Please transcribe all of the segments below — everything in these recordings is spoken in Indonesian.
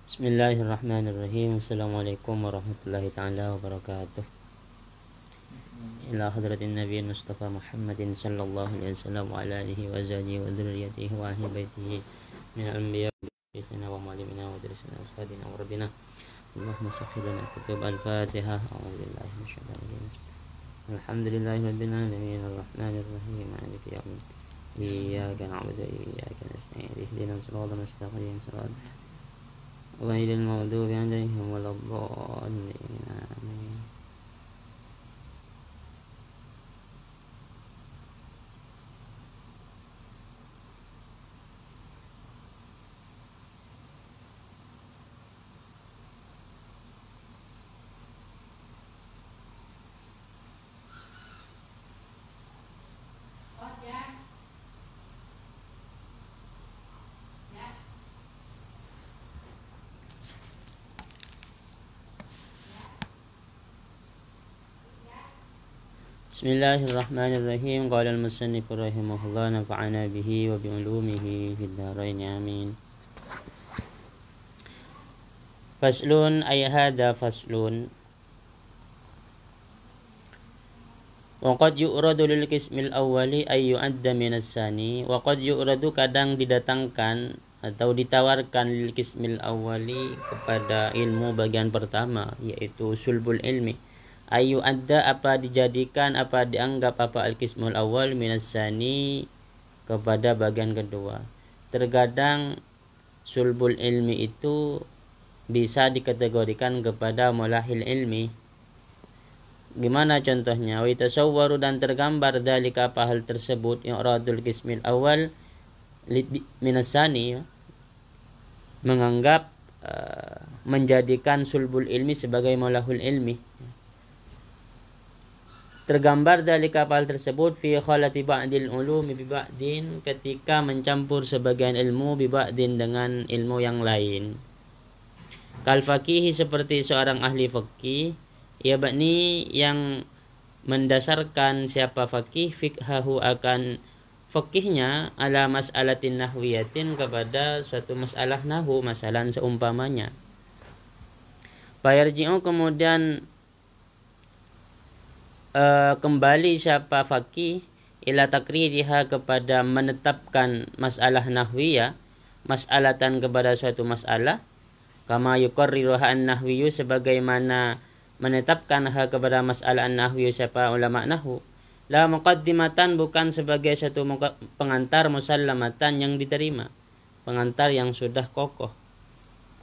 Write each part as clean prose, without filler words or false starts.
Bismillahirrahmanirrahim. Assalamualaikum warahmatullahi ta'ala wabarakatuh. Ila hadratin Nabi Mustafa Muhammadin sallallahu alaihi wasallam wa ala alihi wa azwajihi wa dzurriyyatihi wa ahli baitihi min al-anbiya wa mu'allimina wa darisina wa ustadina wa rabbina. Allahumma sahhih lana kutub al-Fatihah. A'udzu billahi minasyaitonir rajim. Alhamdulillahi rabbil alamin arrahmanir rahim maliki yaumiddin. Iyyaka na'budu wa iyyaka nasta'in. Ihdinas siratal mustaqim siratal ghairil maghdubi 'alaihim waladdallin. Amin. Bismillahirrahmanirrahim. Qala al-musannif rahimahullah, nafa'ana bihi wa bi'ulumihi fid dharain, amin. Faslun ay hadha faslun. Wa qad yu'radu lil qismil awwali ay yu'adda minas sani. Wa qad yu'radu, kadang didatangkan atau ditawarkan lil qismil awwali kepada ilmu bagian pertama, yaitu sulbul ilmi. Ayu ada, apa dijadikan, apa dianggap, apa al-qismul awal minas sani kepada bagian kedua. Terkadang sulbul ilmi itu bisa dikategorikan kepada mulahil ilmi. Gimana contohnya? Wa tasawwaru, dan tergambar dalika, apa hal tersebut, i'radul qismil awal minas sani, menganggap menjadikan sulbul ilmi sebagai mulahul ilmi. Tergambar dari kapal tersebut fi khalati ba'dil ulumi bi ba'din, ketika mencampur sebagian ilmu bi ba'din dengan ilmu yang lain. Kal faqihi, seperti seorang ahli fikih, ya bakni yang mendasarkan siapa faqih fikhahu akan fikihnya ala mas'alatin nahwiyatin, kepada suatu masalah nahwu, masalah seumpamanya. Fayarji'u, kemudian kembali siapa faqih ila takririha, kepada menetapkan masalah nahwiyah, mas'alatan kepada suatu masalah, kama yuqarriruha an-nahwiyyu, sebagaimana menetapkan hal kepada masalah an-nahwiyyu siapa ulama nahwu, la muqaddimatan, bukan sebagai suatu pengantar, musallamatan, yang diterima, pengantar yang sudah kokoh,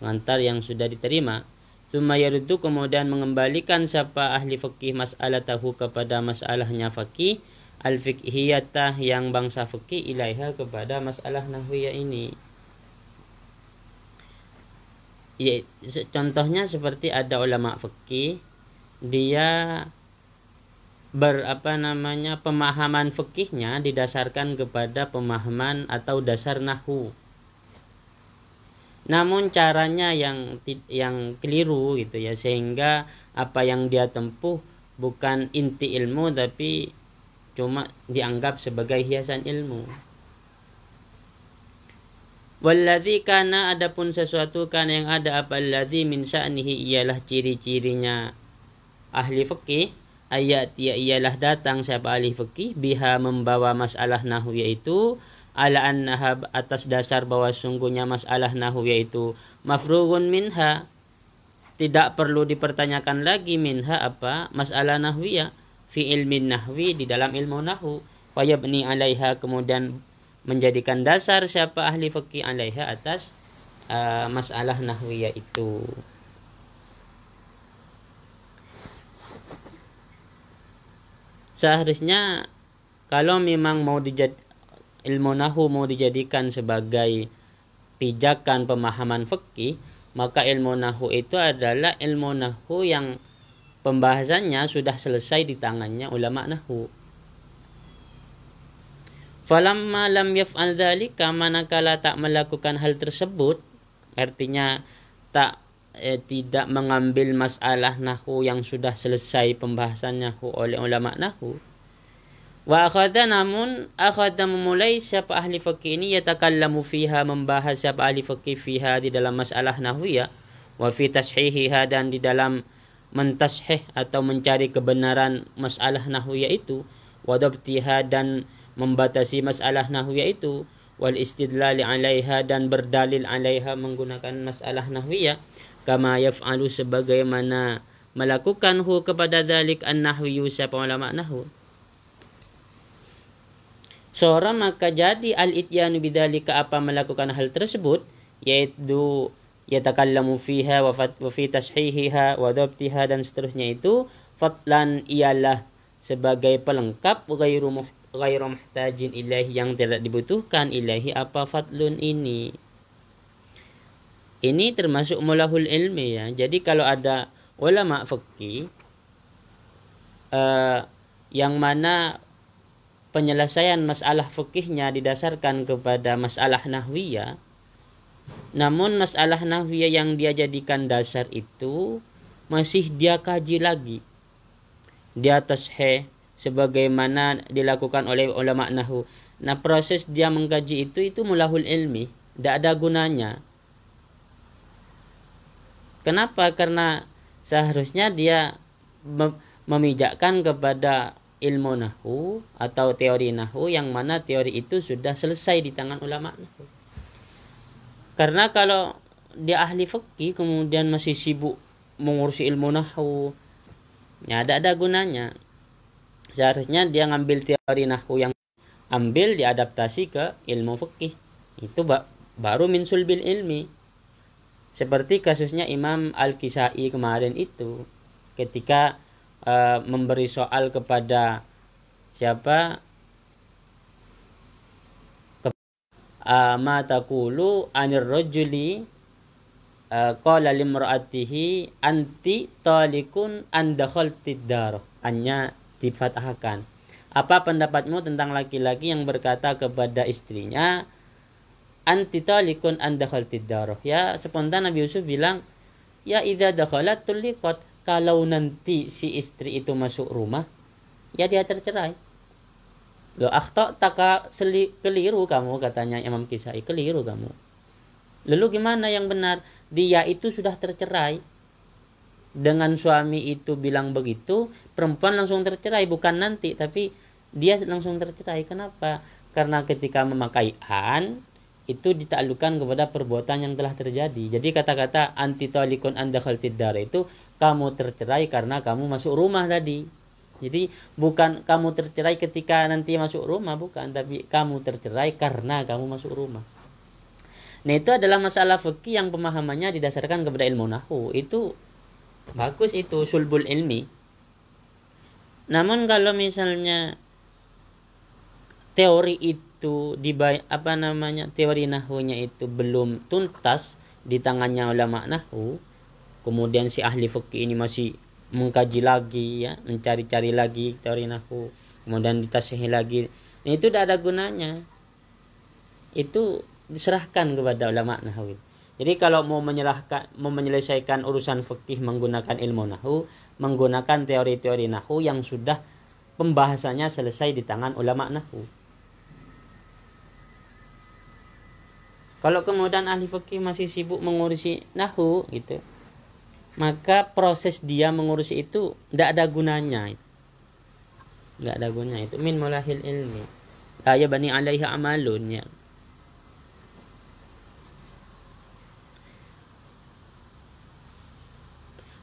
pengantar yang sudah diterima. Tsumma yaruddu, kemudian mengembalikan siapa ahli fikih mas'alatahu kepada masalahnya fikih, al-fiqhiyatah, yang bangsa fikih, ilaiha, kepada masalah nahwiyah ini. Ya, contohnya seperti ada ulama fikih, dia pemahaman fikihnya didasarkan kepada pemahaman atau dasar nahwu. Namun caranya yang keliru gitu ya, sehingga apa yang dia tempuh bukan inti ilmu, tapi cuma dianggap sebagai hiasan ilmu. Walladzi kana, adapun sesuatu kan yang ada, apa alladzi min sya'nihi, ialah ciri-cirinya ahli fikih, ayat ialah datang siapa ahli fikih, biha, membawa masalah nahwu, yaitu ala annaha, atas dasar bahwa sungguhnya masalah nahwu yaitu mafrughun minha, tidak perlu dipertanyakan lagi, minha apa masalah nahwiyah, fi ilmin nahwi, di dalam ilmu nahwu, wa yabni alaiha, kemudian menjadikan dasar siapa ahli fikih alaiha, atas masalah nahwiyah itu. Seharusnya kalau memang mau ilmu nahwu mau dijadikan sebagai pijakan pemahaman fikih, maka ilmu nahwu itu adalah ilmu nahwu yang pembahasannya sudah selesai di tangannya ulama nahwu. Falamma lam yaf'al dzalika, manakala tak melakukan hal tersebut, artinya tidak mengambil masalah nahwu yang sudah selesai pembahasan nahwu oleh ulama nahwu, Wa akhadha, namun akhadha memulai siapa ahli fikih ini yatakallamu fiha, membahas siapa ahli fikih fiha di dalam masalah nahwiyah, wa fi tashihiha, dan di dalam mentashih atau mencari kebenaran masalah nahwiyah itu, wa dabtiha, dan membatasi masalah nahwiyah itu, wal istidlali 'alaiha, dan berdalil 'alaiha menggunakan masalah nahwiyah, kama yaf'alu, sebagaimana melakukan kepada dzalik an-nahwiyyu, siapa ulama nahwu. Seorang maka jadi al-ityanu bidzalika, apa melakukan hal tersebut, yaitu yatakallamu fiha wa fi tashihiha wa dhabtiha, dan seterusnya itu, fatlan ialah sebagai pelengkap, ghairu muhtajin ilahi, yang tidak dibutuhkan ilahi apa fatlun ini. Ini termasuk mulahul ilmi ya. Jadi kalau ada ulama fikih yang mana penyelesaian masalah fikihnya didasarkan kepada masalah nahwiyah, namun masalah nahwiyah yang dia jadikan dasar itu masih dia kaji lagi, dia tashih sebagaimana dilakukan oleh ulama nahwu. Nah, proses dia mengkaji itu mulahul ilmi, tidak ada gunanya. Kenapa? Karena seharusnya dia memijakkan kepada ilmu nahwu atau teori nahwu yang mana teori itu sudah selesai di tangan ulama nahwu. Karena kalau dia ahli fikih kemudian masih sibuk mengurusi ilmu nahwu, ya ada gunanya. Seharusnya dia ngambil teori nahwu yang ambil diadaptasi ke ilmu fikih. Itu baru min sulbil ilmi. Seperti kasusnya Imam Al-Kisai kemarin itu, ketika memberi soal kepada siapa, ma taqulu anir rajuli qala limra'atihi anti talikun an dakhaltid dar, hanya difathahkan. Apa pendapatmu tentang laki-laki yang berkata kepada istrinya anti talikun an dakhaltid dar? Ya, spontan Nabi Yusuf bilang, ya idza dakhalat tuliqat, kalau nanti si istri itu masuk rumah, ya dia tercerai. Loh, keliru kamu, katanya Imam Kisai, keliru kamu. Lalu gimana yang benar? Dia itu sudah tercerai. Dengan suami itu bilang begitu, perempuan langsung tercerai, bukan nanti, tapi dia langsung tercerai. Kenapa? Karena ketika memakai an, itu ditaklukkan kepada perbuatan yang telah terjadi. Jadi kata-kata anti talikun an dakhaltid dar itu kamu tercerai karena kamu masuk rumah tadi. Jadi bukan kamu tercerai ketika nanti masuk rumah, bukan, tapi kamu tercerai karena kamu masuk rumah. Nah, itu adalah masalah fikih yang pemahamannya didasarkan kepada ilmu nahwu. Itu bagus, itu sulbul ilmi. Namun kalau misalnya teori itu teori nahwunya itu belum tuntas di tangannya ulama nahwu, kemudian si ahli fikih ini masih mengkaji lagi ya, mencari-cari lagi teori nahwu, kemudian ditashih lagi, nah, itu tidak ada gunanya. Itu diserahkan kepada ulama nahwu. Jadi kalau mau menyelesaikan urusan fikih menggunakan ilmu nahwu, menggunakan teori-teori nahwu yang sudah pembahasannya selesai di tangan ulama nahwu. Kalau kemudian ahli fikih masih sibuk mengurusi nahwu gitu, maka proses dia mengurusi itu tidak ada gunanya. Tidak ada gunanya. Itu min mulahil ilmi. La yabni alaihi amalun ya.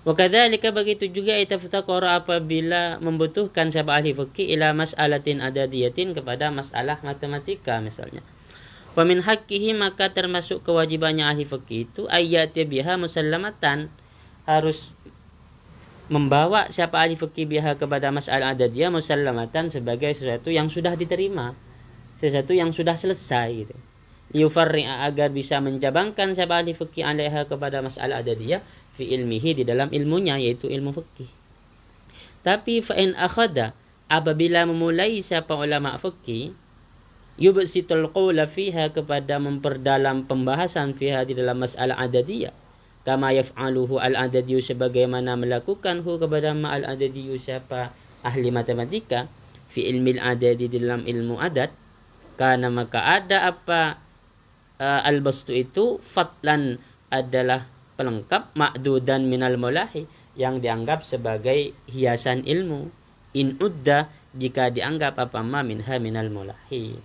Wakadzalika, begitu juga itaftaqara, apabila membutuhkan siapa ahli fikih ila mas'alatin adadiyatin, kepada masalah matematika misalnya. Wa min haqqihi, maka termasuk kewajibannya ahli fikih itu ayat biha musallamatan, harus membawa siapa ahli fikih biha kepada masalah adadiyah musallamatan, sebagai sesuatu yang sudah diterima, sesuatu yang sudah selesai gitu. Yufarri'a, agar bisa mencabangkan siapa ahli fikih alaiha kepada masalah adadiyah fi ilmihi, di dalam ilmunya, yaitu ilmu fikih. Tapi fa in akhada, apabila memulai siapa ulama fikih yubsitul qawla fiha, kepada memperdalam pembahasan fiha di dalam masalah adadiyah, kama yaf'aluhu al-adadiyyu, sebagaimana melakukan kepada al-adadiyyu siapa ahli matematika, fi ilmil adadi dalam ilmu adat, karena maka ada apa al-bastu itu fatlan adalah pelengkap, ma'dudan minal mulahi yang dianggap sebagai hiasan ilmu, in udda jika dianggap apa ma minha minal mulahi.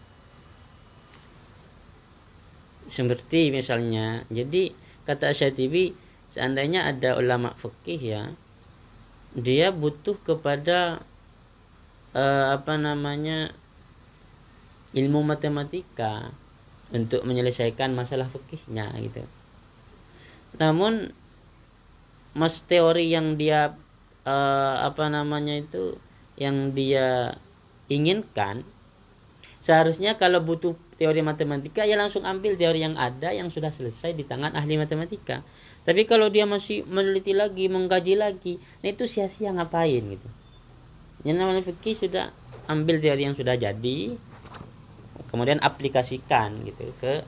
Seperti misalnya, jadi kata Syatibi, seandainya ada ulama fikih ya, dia butuh kepada ilmu matematika untuk menyelesaikan masalah fikihnya gitu. Namun mas teori yang dia yang dia inginkan, seharusnya kalau butuh teori matematika ya langsung ambil teori yang ada yang sudah selesai di tangan ahli matematika. Tapi kalau dia masih meneliti lagi, mengkaji lagi, nah itu sia-sia ngapain gitu. Yang namanya fikih sudah ambil teori yang sudah jadi, kemudian aplikasikan gitu ke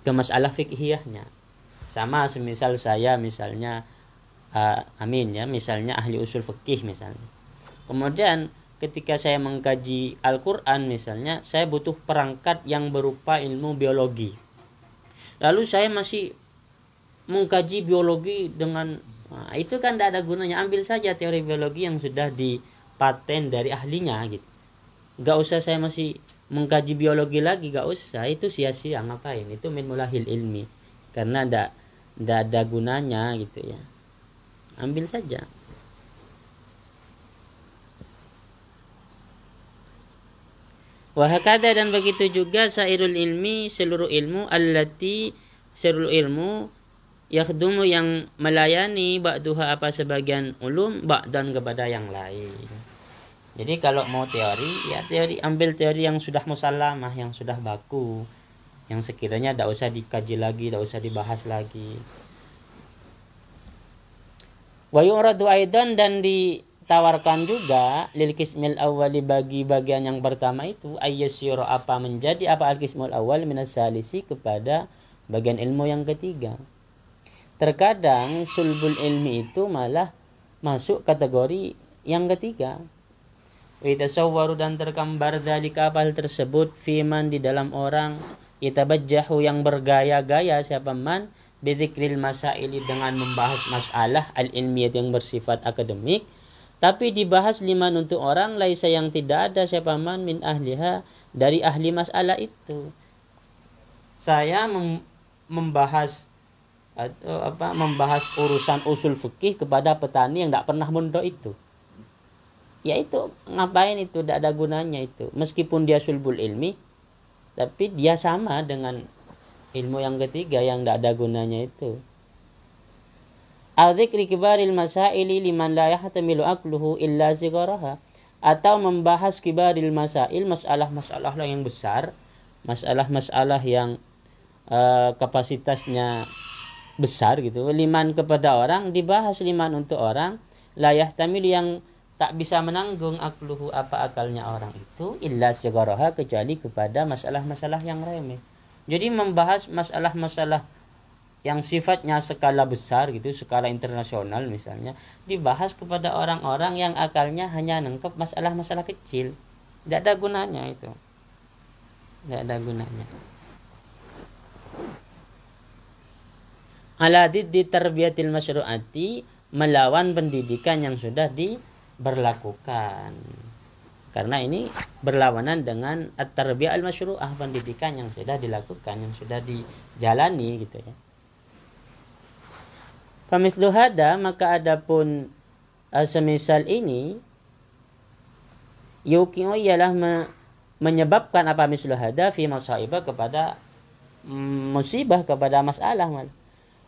ke masalah fikihiyahnya. Sama semisal saya misalnya misalnya ahli usul fikih misalnya. Kemudian ketika saya mengkaji Al-Qur'an misalnya, saya butuh perangkat yang berupa ilmu biologi. Lalu saya masih mengkaji biologi dengan itu kan tidak ada gunanya. Ambil saja teori biologi yang sudah dipaten dari ahlinya gitu. Gak usah saya masih mengkaji biologi lagi, gak usah. Itu sia-sia, ngapain? Itu min mulahil ilmi. Karena tidak ada gunanya gitu ya. Ambil saja. Wahakada, dan begitu juga sairul ilmi, seluruh ilmu, seluruh ilmu yakhdumu yang melayani ba'duha apa sebagian ulum ba'dan kepada yang lain. Jadi kalau mau teori, ya teori, ambil teori yang sudah musallamah, yang sudah baku, yang sekiranya tidak usah dikaji lagi, tidak usah dibahas lagi. Wa yu'radu aidan, dan ditawarkan juga lil qismil awwali bagi bagian yang pertama itu ayyasyira apa menjadi apa al qismul awwal minas salisi kepada bagian ilmu yang ketiga. Terkadang sulbul ilmi itu malah masuk kategori yang ketiga. Wa yatasawwaru, dan tergambar dzalika hal tersebut fiman di dalam orang itabajjahu yang bergaya-gaya siapa man bidzikril masaili dengan membahas masalah al-ilmiyah yang bersifat akademik, tapi dibahas liman untuk orang laisa yang tidak ada siapa man min ahliha dari ahli masalah itu. Saya membahas urusan usul fikih kepada petani yang tidak pernah mondok itu. Ya itu ngapain itu, tidak ada gunanya itu. Meskipun dia sulbul ilmi, tapi dia sama dengan ilmu yang ketiga yang tidak ada gunanya itu. Adzikri kibaril masaili liman la yahtamilu aqluhu illa sigaraha, atau membahas kibaril masail, masalah-masalah yang besar, masalah-masalah yang kapasitasnya besar gitu, liman kepada orang, dibahas liman untuk orang, la yahtamilu yang tak bisa menanggung akluhu apa akalnya orang itu, illa sigaraha kecuali kepada masalah-masalah yang remeh. Jadi membahas masalah-masalah yang sifatnya skala besar gitu, skala internasional misalnya, dibahas kepada orang-orang yang akalnya hanya nangkep masalah-masalah kecil. Tidak ada gunanya itu. Tidak ada gunanya. Ala diddi tarbiyatil masyru'ati, melawan pendidikan yang sudah diberlakukan. Karena ini berlawanan dengan at-tarbiyah al-masyru'ah, pendidikan yang sudah dilakukan, yang sudah dijalani gitu ya. Famislu hada, maka adapun semisal ini yuqi'u ialah menyebabkan apa mislu hada fi masaibah kepada musibah, kepada masalah.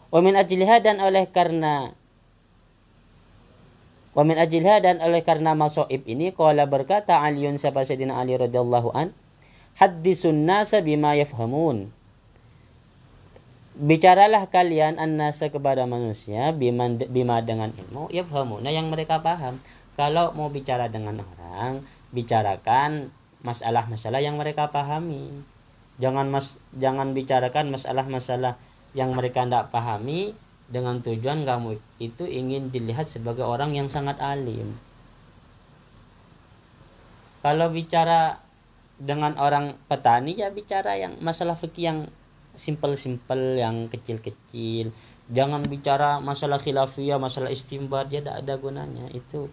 Wa min ajliha, dan oleh karena masaib ini qala berkata Aliun, siapa Sayyidina Ali radhiyallahu an, haddisun nasa bima yafhamun, bicaralah kalian an-nasa kepada manusia bima dengan ilmu yafhamuna yang mereka paham. Kalau mau bicara dengan orang, bicarakan masalah-masalah yang mereka pahami. Jangan bicarakan masalah-masalah yang mereka tidak pahami, dengan tujuan kamu itu ingin dilihat sebagai orang yang sangat alim. Kalau bicara dengan orang petani ya bicara yang masalah fikih yang simpel-simpel, yang kecil-kecil. Jangan bicara masalah khilafiyah, masalah istimbat, ya tidak ada gunanya. Itu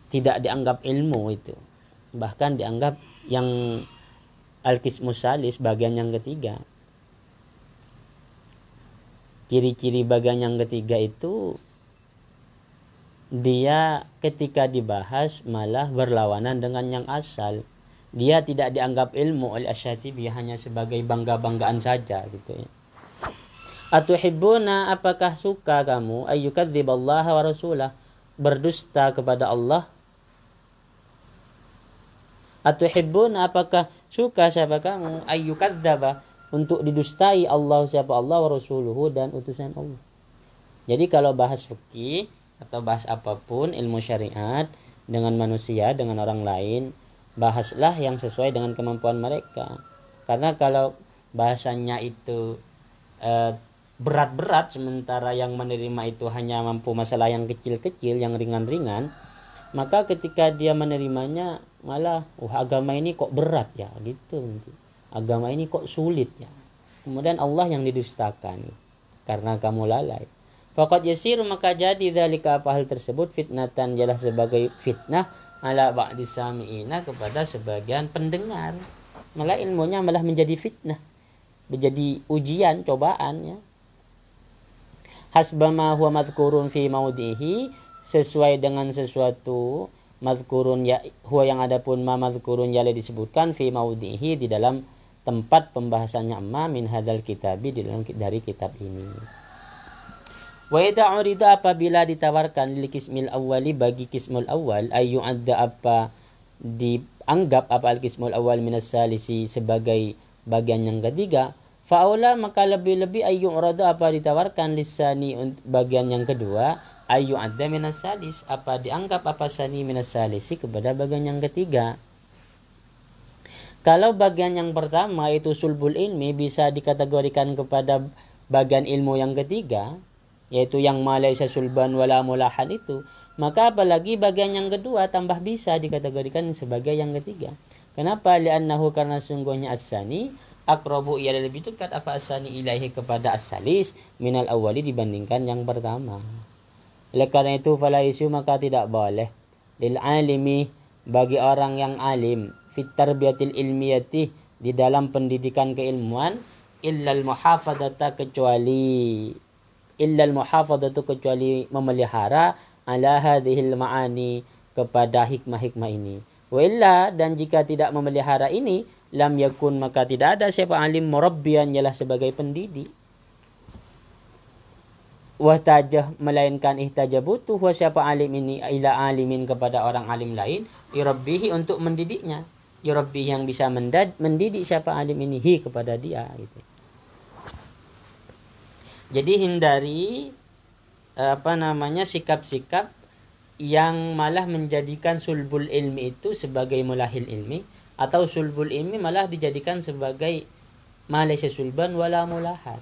tidak dianggap ilmu itu. Bahkan dianggap yang al-qismus salis, bagian yang ketiga. Ciri-ciri bagian yang ketiga itu dia ketika dibahas malah berlawanan dengan yang asal. Dia tidak dianggap ilmu oleh Asy-Syatibi, hanya sebagai bangga-banggaan saja gitu ya. Atuhibbuna, apakah suka kamu ayyukadziballaha wa rasulah, berdusta kepada Allah? Atuhibbuna, apakah suka siapa kamu ayyukadzaba, untuk didustai Allah, siapa Allah, wa rasuluhu, dan utusan Allah. Jadi kalau bahas fikih atau bahas apapun ilmu syariat dengan manusia, dengan orang lain, bahaslah yang sesuai dengan kemampuan mereka. Karena kalau bahasanya itu berat-berat, sementara yang menerima itu hanya mampu masalah yang kecil-kecil, yang ringan-ringan, maka ketika dia menerimanya malah agama ini kok berat ya gitu, agama ini kok sulit ya, kemudian Allah yang didustakan karena kamu lalai. Faqad yasiru, maka jadi dzalika, apa hal tersebut, fitnatan, jelas sebagai fitnah, ala ba'di sami'ina, kepada sebagian pendengar. Malah ilmunya malah menjadi fitnah, menjadi ujian, cobaan ya. Hasbama huwa mazkurun fi maudhihi, sesuai dengan sesuatu, mazkurun ya huwa, yang ada pun ma mazkurun ya disebutkan, fi maudhihi, di dalam tempat pembahasannya, ma min hadzal kitabi, dari kitab ini. Wa idza urida, apabila ditawarkan lil qismil awwali, bagi qismul awal, ayu adda, apa dianggap, apa al qismul awal minas salisi, sebagai bagian yang ketiga, fa'aula, maka lebih-lebih ayu urada, apa ditawarkan lisani, bagian yang kedua, ayu adda minas salis, apa dianggap apa sani minas salisi, kepada bagian yang ketiga. Kalau bagian yang pertama itu sulbul ilmi, bisa dikategorikan kepada bagian ilmu yang ketiga, yaitu yang malaysa sulban wala mulahan itu, maka apalagi bagian yang kedua tambah bisa dikategorikan sebagai yang ketiga. Kenapa? Li'annahu, karena sungguhnya as-sani aqrabu, ia lebih dekat, apa as-sani ilaihi, kepada as-salis, minal awwali, dibandingkan yang pertama. Oleh karena itu fala isu, maka tidak boleh lil alimi, bagi orang yang alim, fit tarbiyatil ilmiyati, di dalam pendidikan keilmuan, illal muhafadzata, kecuali memelihara, ala hadhil ma'ani, kepada hikmah-hikmah ini. Wa illa, dan jika tidak memelihara ini, lam yakun, maka tidak ada siapa alim murabbiyan, ialah sebagai pendidik. Wahtajah, melainkan ihtajah butuh, wa siapa alim ini, ila alimin, kepada orang alim lain, yurabbihi, untuk mendidiknya. Yurabbihi, yang bisa mendidik siapa alim ini, hi, kepada dia gitu. Jadi hindari sikap-sikap yang malah menjadikan sulbul ilmi itu sebagai mulahil ilmi, atau sulbul ilmi malah dijadikan sebagai malaysa sulban wala mulahan.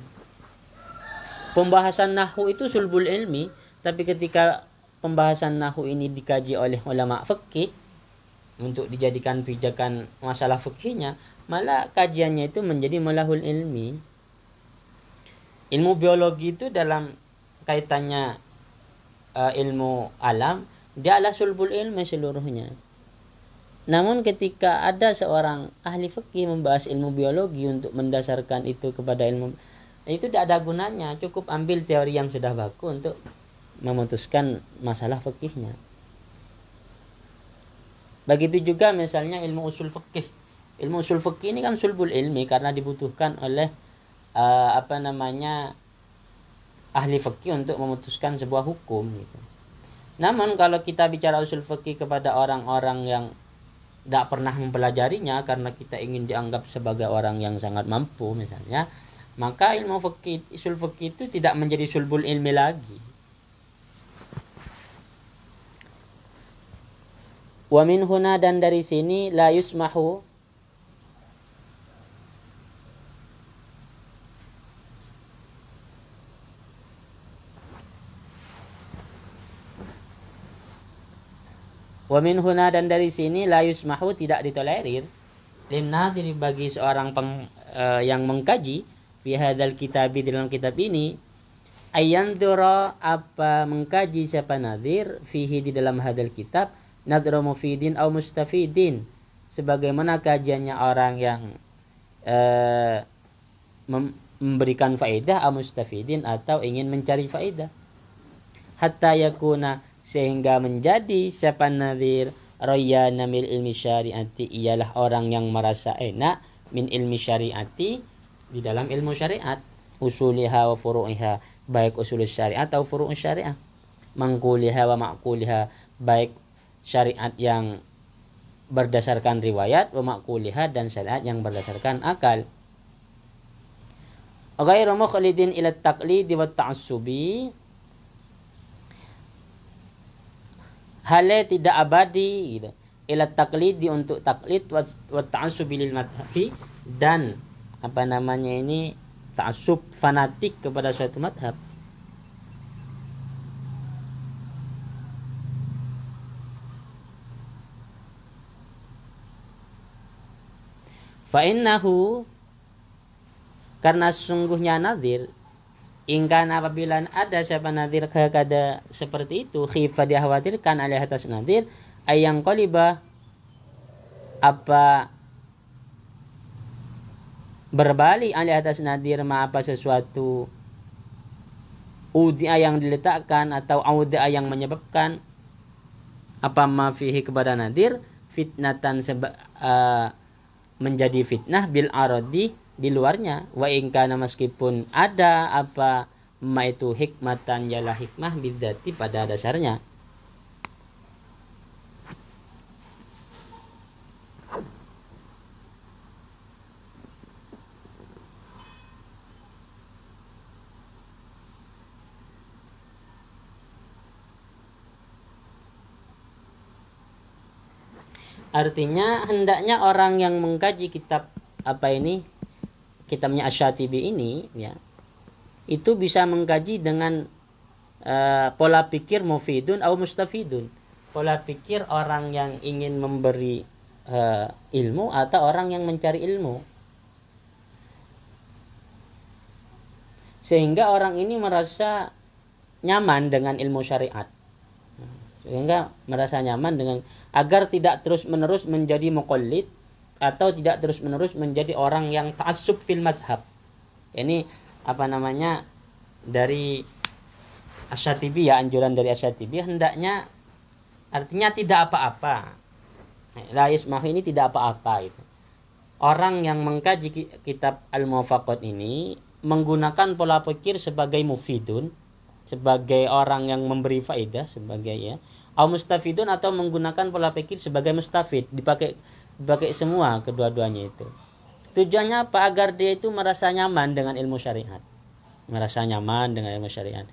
Pembahasan nahwu itu sulbul ilmi, tapi ketika pembahasan nahwu ini dikaji oleh ulama fikih untuk dijadikan pijakan masalah fikihnya, malah kajiannya itu menjadi mulahul ilmi. Ilmu biologi itu dalam kaitannya ilmu alam, dia adalah sulbul ilmi seluruhnya. Namun ketika ada seorang ahli fikih membahas ilmu biologi untuk mendasarkan itu kepada ilmu, itu tidak ada gunanya. Cukup ambil teori yang sudah baku untuk memutuskan masalah fikihnya. Begitu juga misalnya ilmu usul fikih. Ilmu usul fikih ini kan sulbul ilmi, karena dibutuhkan oleh ahli fikih untuk memutuskan sebuah hukum gitu. Namun kalau kita bicara usul fikih kepada orang-orang yang tidak pernah mempelajarinya, karena kita ingin dianggap sebagai orang yang sangat mampu misalnya, maka ilmu fikih, usul fikih itu tidak menjadi sulbul ilmi lagi. Wa min huna, dan dari sini, la yusmahu, Wa min huna, dan dari sini la yusmahu, tidak ditolerir linnadhir, bagi seorang yang mengkaji fi hadzal kitab, dalam kitab ini, ayanzura, apa mengkaji siapa nadhir, fihi, di dalam hadzal kitab, nadhra mufidin au mustafidin, sebagaimana kajiannya orang yang memberikan faedah, au mustafidin, atau ingin mencari faedah. Hatta yakuna, sehingga menjadi siapa nadhir rayyana min ilmi syariati, ialah orang yang merasa enak min ilmi syariati, di dalam ilmu syariat, usuliha wa furu'iha, baik usul syariat atau furu' syariat, mangkuliha wa ma'kuliha, baik syariat yang berdasarkan riwayat, wa ma'kuliha, dan syariat yang berdasarkan akal. Ghairu mukhlidin ila taqlidi wa ta'assubi, hale tidak abadi gitu, ila taqlidi, untuk taklid, wa ta'assubi lil madhabi, dan apa namanya ini, ta'assub, fanatik kepada suatu madhab. Fa innahu, karena sesungguhnya nadhir, ingkan apabila ada siapa nadhir kada seperti itu, khifa, dikhawatirkan, alih atas nadhir, ayang qaliba, apa berbalik, alih atas nadhir, ma, apa sesuatu, udia, yang diletakkan, atau auda, yang menyebabkan, apa ma fihi, kepada nadhir, fitnatan, menjadi fitnah, bil aradi, di luarnya, wa ingkana, meskipun ada apa ma itu hikmatan, yalah hikmah, bidzati, pada dasarnya. Artinya hendaknya orang yang mengkaji kitab apa ini, kitabnya Asy-Syatibi ini, ya, itu bisa mengkaji dengan pola pikir mufidun atau mustafidun, pola pikir orang yang ingin memberi ilmu atau orang yang mencari ilmu, sehingga orang ini merasa nyaman dengan ilmu syariat, sehingga merasa nyaman dengan, agar tidak terus-menerus menjadi muqallid, atau tidak terus-menerus menjadi orang yang ta'assub fil madhab. Ini apa namanya, dari Asy-Syatibi, ya, anjuran dari Asy-Syatibi, hendaknya, artinya tidak apa-apa, la yasmah, ini tidak apa-apa itu. Orang yang mengkaji kitab Al-Muwafaqat ini menggunakan pola pikir sebagai mufidun, sebagai orang yang memberi faedah, sebagai, ya, au mustafidun, atau menggunakan pola pikir sebagai mustafid, dipakai semua kedua-duanya itu. Tujuannya apa? Agar dia itu merasa nyaman dengan ilmu syariat, merasa nyaman dengan ilmu syariat.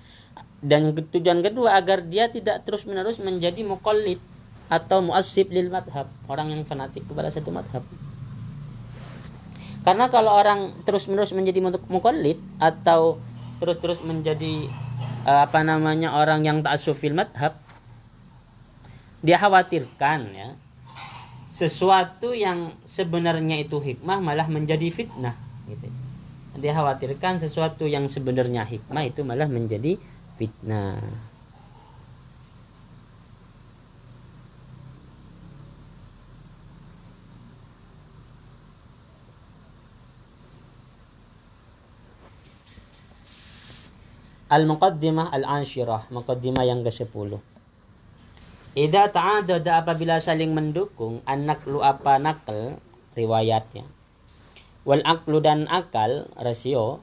Dan tujuan kedua, agar dia tidak terus-menerus menjadi muqallid atau mu'assib lil madhab, orang yang fanatik kepada satu madhab. Karena kalau orang terus-menerus menjadi muqallid atau terus-terus menjadi apa namanya, orang yang ta'assub fil madhab, dia khawatirkan, ya, sesuatu yang sebenarnya itu hikmah malah menjadi fitnah, gitu. Dia khawatirkan sesuatu yang sebenarnya hikmah itu malah menjadi fitnah. Al-Muqaddimah Al-Anshirah, Muqaddimah yang ke-10. Idza ta'adada, apabila saling mendukung, an-naqlu, apa nakal, riwayatnya, wal aqlu, dan akal, rasio,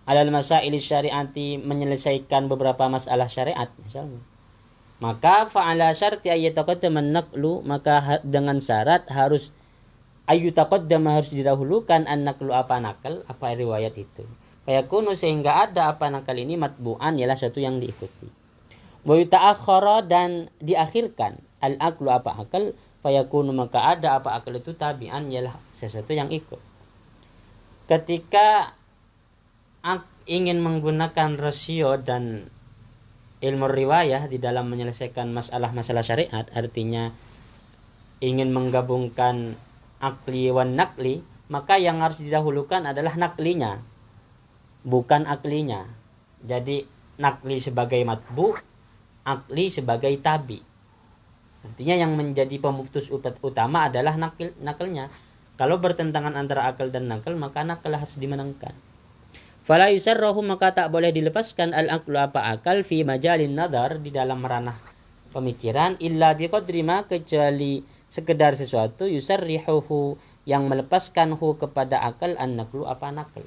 alal masail syariati, menyelesaikan beberapa masalah syariat misalnya, maka fa'ala syarti ayyataqaddama an-naqlu, maka dengan syarat harus ayyutaqaddama, harus didahulukan an-naqlu, apa nakal, apa riwayat itu. Fayakunu, sehingga ada apa nakal ini, matbu'an, ialah sesuatu yang diikuti. Wa yuta'akhkhara, dan diakhirkan, al-aqlu, apa akal, fayakunu, maka ada apa akal itu, tabi'an, ialah sesuatu yang ikut. Ketika ingin menggunakan rasio dan ilmu riwayah di dalam menyelesaikan masalah-masalah syariat, artinya ingin menggabungkan akli wan nakli, maka yang harus didahulukan adalah naklinya, bukan aklinya. Jadi nakli sebagai matbu, akli sebagai tabi. Artinya yang menjadi pemutus utama adalah nakalnya. Kalau bertentangan antara akal dan nakal, maka nakal harus dimenangkan. Fala yusarrahu, maka tak boleh dilepaskan al-aqlu apa akal fi majalin nazar, di dalam ranah pemikiran, illa biqadri ma, kecuali sekedar sesuatu yusarrihuhu, yang melepaskan hu kepada akal, an-naqlu apa nakal.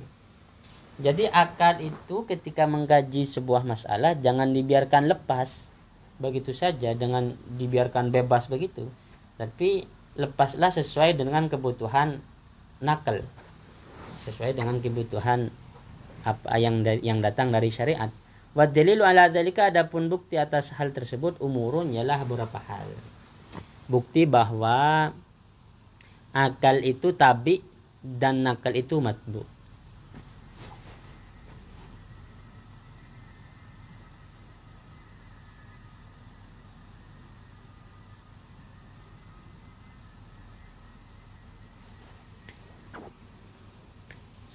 Jadi akal itu ketika mengkaji sebuah masalah jangan dibiarkan lepas begitu saja, dengan dibiarkan bebas begitu, tapi lepaslah sesuai dengan kebutuhan nakal, sesuai dengan kebutuhan apa yang datang dari syariat. Wa dalilu ala dzalika, adapun bukti atas hal tersebut, umurun, ialah beberapa hal. Bukti bahwa akal itu tabi dan nakal itu matbu.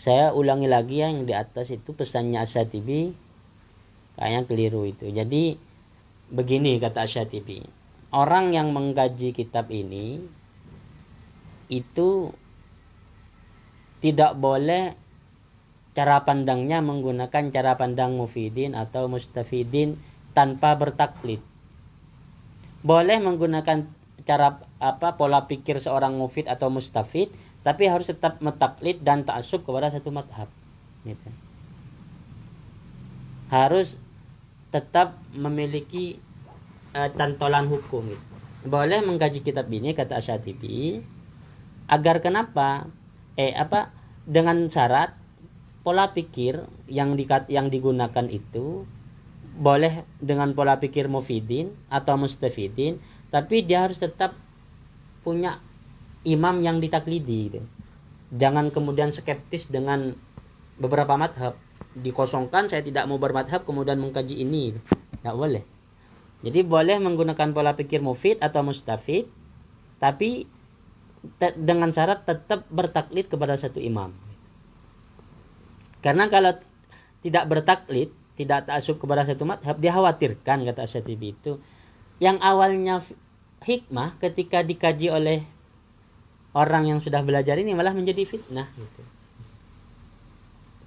Saya ulangi lagi ya, yang di atas itu pesannya Asy-Syatibi, kayaknya keliru itu. Jadi begini kata Asy-Syatibi, orang yang mengkaji kitab ini itu tidak boleh cara pandangnya menggunakan cara pandang mufidin atau mustafidin tanpa bertaklid. Boleh menggunakan cara pola pikir seorang mufid atau mustafid, tapi harus tetap mentaklid dan ta'assub kepada satu madhab. Gitu. Harus tetap memiliki cantolan hukum. Gitu. Boleh mengkaji kitab ini kata Asy-Syatibi, agar kenapa? Dengan syarat pola pikir yang digunakan itu boleh dengan pola pikir mufidin atau mustafidin, tapi dia harus tetap punya imam yang ditaklidi gitu. Jangan kemudian skeptis dengan beberapa madhab, dikosongkan, saya tidak mau bermadhab kemudian mengkaji ini, tidak boleh. Jadi boleh menggunakan pola pikir mufid atau mustafid, tapi dengan syarat tetap bertaklid kepada satu imam. Karena kalau tidak bertaklid, tidak ta'assub kepada satu madhab, dia khawatirkan kata Asy-Syatibi itu, yang awalnya hikmah ketika dikaji oleh orang yang sudah belajar ini malah menjadi fitnah gitu.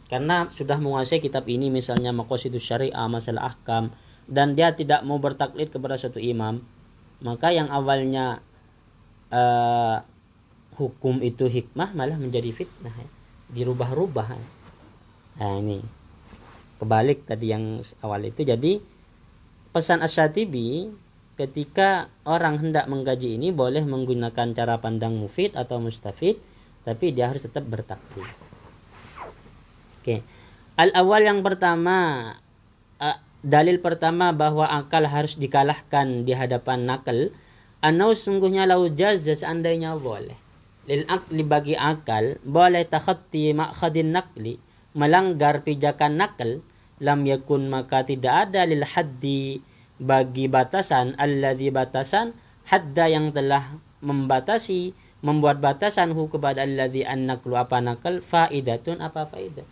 Karena sudah menguasai kitab ini, misalnya maqasidus syariah, masalah ahkam, dan dia tidak mau bertaklid kepada satu imam, maka yang awalnya hukum itu hikmah malah menjadi fitnah ya. Dirubah-rubah. Nah ini kebalik tadi yang awal itu. Jadi pesan Asy-Syatibi, ketika orang hendak mengkaji ini boleh menggunakan cara pandang mufid atau mustafid, tapi dia harus tetap bertaklid. Oke. Al-awwal, yang pertama, dalil pertama bahwa akal harus dikalahkan di hadapan nakal, anau sungguhnya lau jazza, seandainya boleh, lil aqli bagi akal, boleh takhatti ma'khadin nakli, melanggar pijakan nakal, lam yakun, maka tidak ada, lil haddi bagi batasan, alladzi batasan, hadda yang telah membatasi, membuat batasan hu kepada alladzi an-naqlu apa nakal, faidatun apa faidah.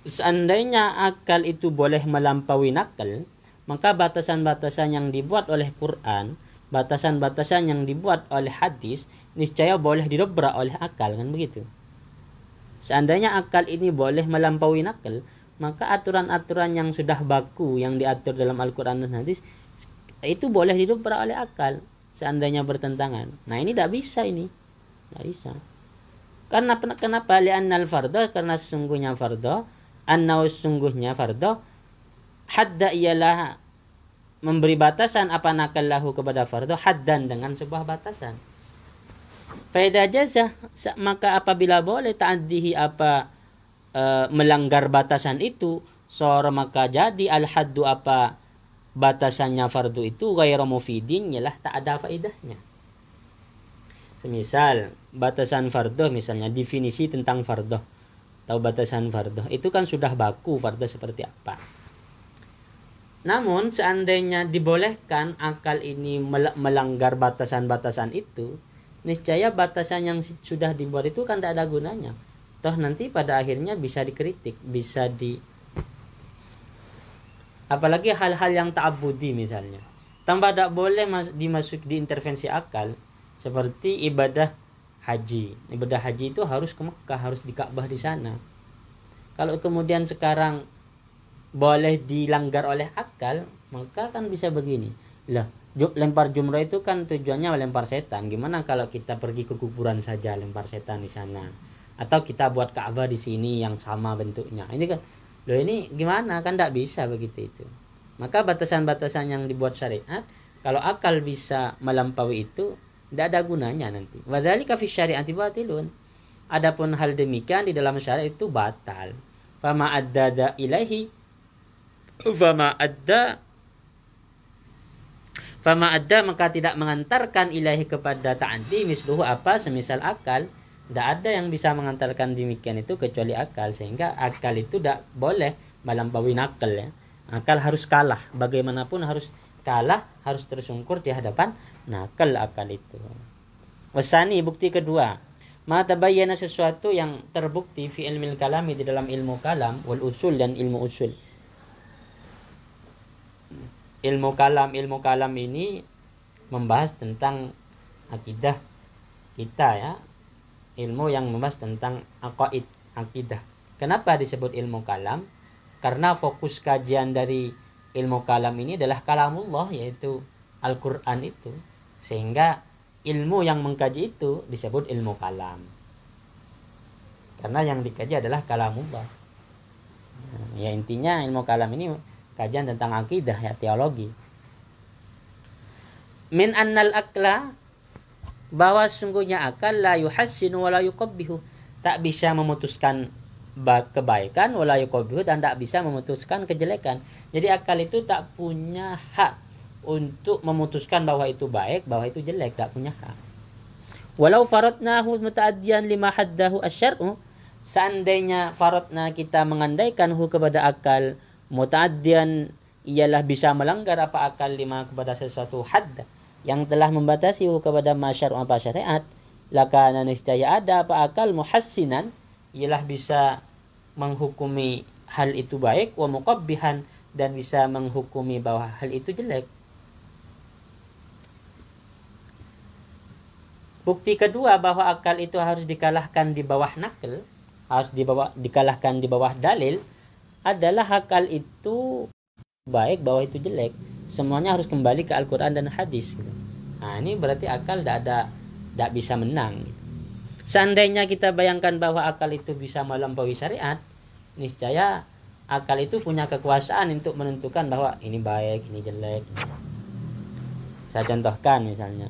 Seandainya akal itu boleh melampaui nakal, maka batasan-batasan yang dibuat oleh Quran, batasan-batasan yang dibuat oleh hadis, niscaya boleh didobrak oleh akal, kan begitu. Seandainya akal ini boleh melampaui nakal, maka aturan-aturan yang sudah baku yang diatur dalam Al-Quran dan hadis itu boleh didobrak oleh akal seandainya bertentangan. Nah ini tidak bisa, ini tidak bisa. Karena kenapa? Li'annal fardhu, karena sesungguhnya fardhu, annau sesungguhnya fardhu, hadda ialah memberi batasan apa nakal lahu kepada fardhu, haddan dengan sebuah batasan. Faida jazah, maka apabila boleh ta'addihi melanggar batasan itu, sora maka jadi al-haddu apa batasannya fardu itu ghairu mufidin, ialah tak ada faedahnya. Semisal batasan fardu, misalnya definisi tentang fardu atau batasan fardu, itu kan sudah baku fardu seperti apa. Namun seandainya dibolehkan akal ini melanggar batasan-batasan itu, niscaya batasan yang sudah dibuat itu kan tidak ada gunanya. Toh nanti pada akhirnya bisa dikritik, bisa apalagi hal-hal yang ta'abudi misalnya. Tambah tidak boleh dimasuk diintervensi akal seperti ibadah haji. Ibadah haji itu harus ke Mekah, harus di Ka'bah di sana. Kalau kemudian sekarang boleh dilanggar oleh akal, maka kan bisa begini. Lah, lempar jumrah itu kan tujuannya melempar setan. Gimana kalau kita pergi ke kuburan saja lempar setan di sana? Atau kita buat Ka'bah di sini yang sama bentuknya. Ini kan, loh ini gimana? Kan tidak bisa begitu itu. Maka batasan-batasan yang dibuat syariat, kalau akal bisa melampaui itu, tidak ada gunanya nanti. Wadzalika fi syari'ati batilun. Adapun hal demikian di dalam syariat itu batal. Fama addada ilaihi Fama adda maka tidak mengantarkan ilahi kepada ta'addi misluhu apa semisal akal. Tidak ada yang bisa mengantarkan demikian itu kecuali akal. Sehingga akal itu tidak boleh melampaui nakal ya. Akal harus kalah. Bagaimanapun harus kalah, harus tersungkur di hadapan nakal akal itu. Wasani, bukti kedua. Ma tabayyana sesuatu yang terbukti fi ilmil kalami di dalam ilmu kalam wal usul dan ilmu usul. Ilmu kalam ini membahas tentang akidah kita ya. Ilmu yang membahas tentang aqaid, akidah. Kenapa disebut ilmu kalam? Karena fokus kajian dari ilmu kalam ini adalah kalamullah, yaitu Al-Qur'an itu. Sehingga ilmu yang mengkaji itu disebut ilmu kalam. Karena yang dikaji adalah kalamullah. Ya intinya ilmu kalam ini kajian tentang akidah ya, teologi. Min annal akla, bahwa sungguhnya akal la yuhassinu wa la yuqabbihu, tak bisa memutuskan kebaikan wa la yuqabbihu, dan tak bisa memutuskan kejelekan. Jadi akal itu tak punya hak untuk memutuskan bahwa itu baik, bahwa itu jelek, tak punya hak. Walau faradnahu muta'addiyan lima haddahu asy-syar'u, seandainya faradna kita mengandaikan kepada akal muta'addiyan, ialah bisa melanggar apa akal lima kepada sesuatu hadd yang telah membatasi kepada masyarakat apa syariat, lakana niscaya ada apa akal muhassinan, ialah bisa menghukumi hal itu baik, wa muqabbihan, dan bisa menghukumi bahwa hal itu jelek. Bukti kedua bahwa akal itu harus dikalahkan di bawah nakal, harus dikalahkan di bawah dalil, adalah akal itu baik, bahwa itu jelek. Semuanya harus kembali ke Al-Quran dan hadis gitu. Nah ini berarti akal tidak bisa menang gitu. Seandainya kita bayangkan bahwa akal itu bisa melampaui syariat, niscaya akal itu punya kekuasaan untuk menentukan bahwa ini baik, ini jelek. Saya contohkan misalnya,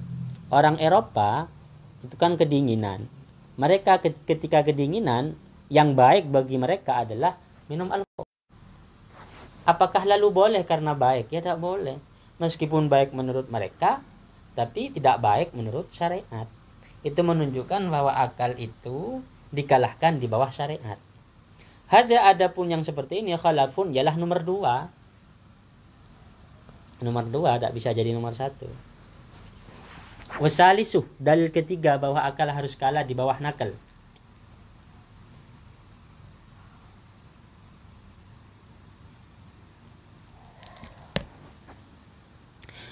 orang Eropa itu kan kedinginan. Mereka ketika kedinginan, yang baik bagi mereka adalah minum alkohol. Apakah lalu boleh karena baik? Ya tidak boleh. Meskipun baik menurut mereka, tapi tidak baik menurut syariat. Itu menunjukkan bahwa akal itu dikalahkan di bawah syariat. Adapun yang seperti ini khalafun, ialah nomor 2. Nomor 2 tidak bisa jadi nomor 1. Wasalisuh, dalil ketiga bahwa akal harus kalah di bawah nakal.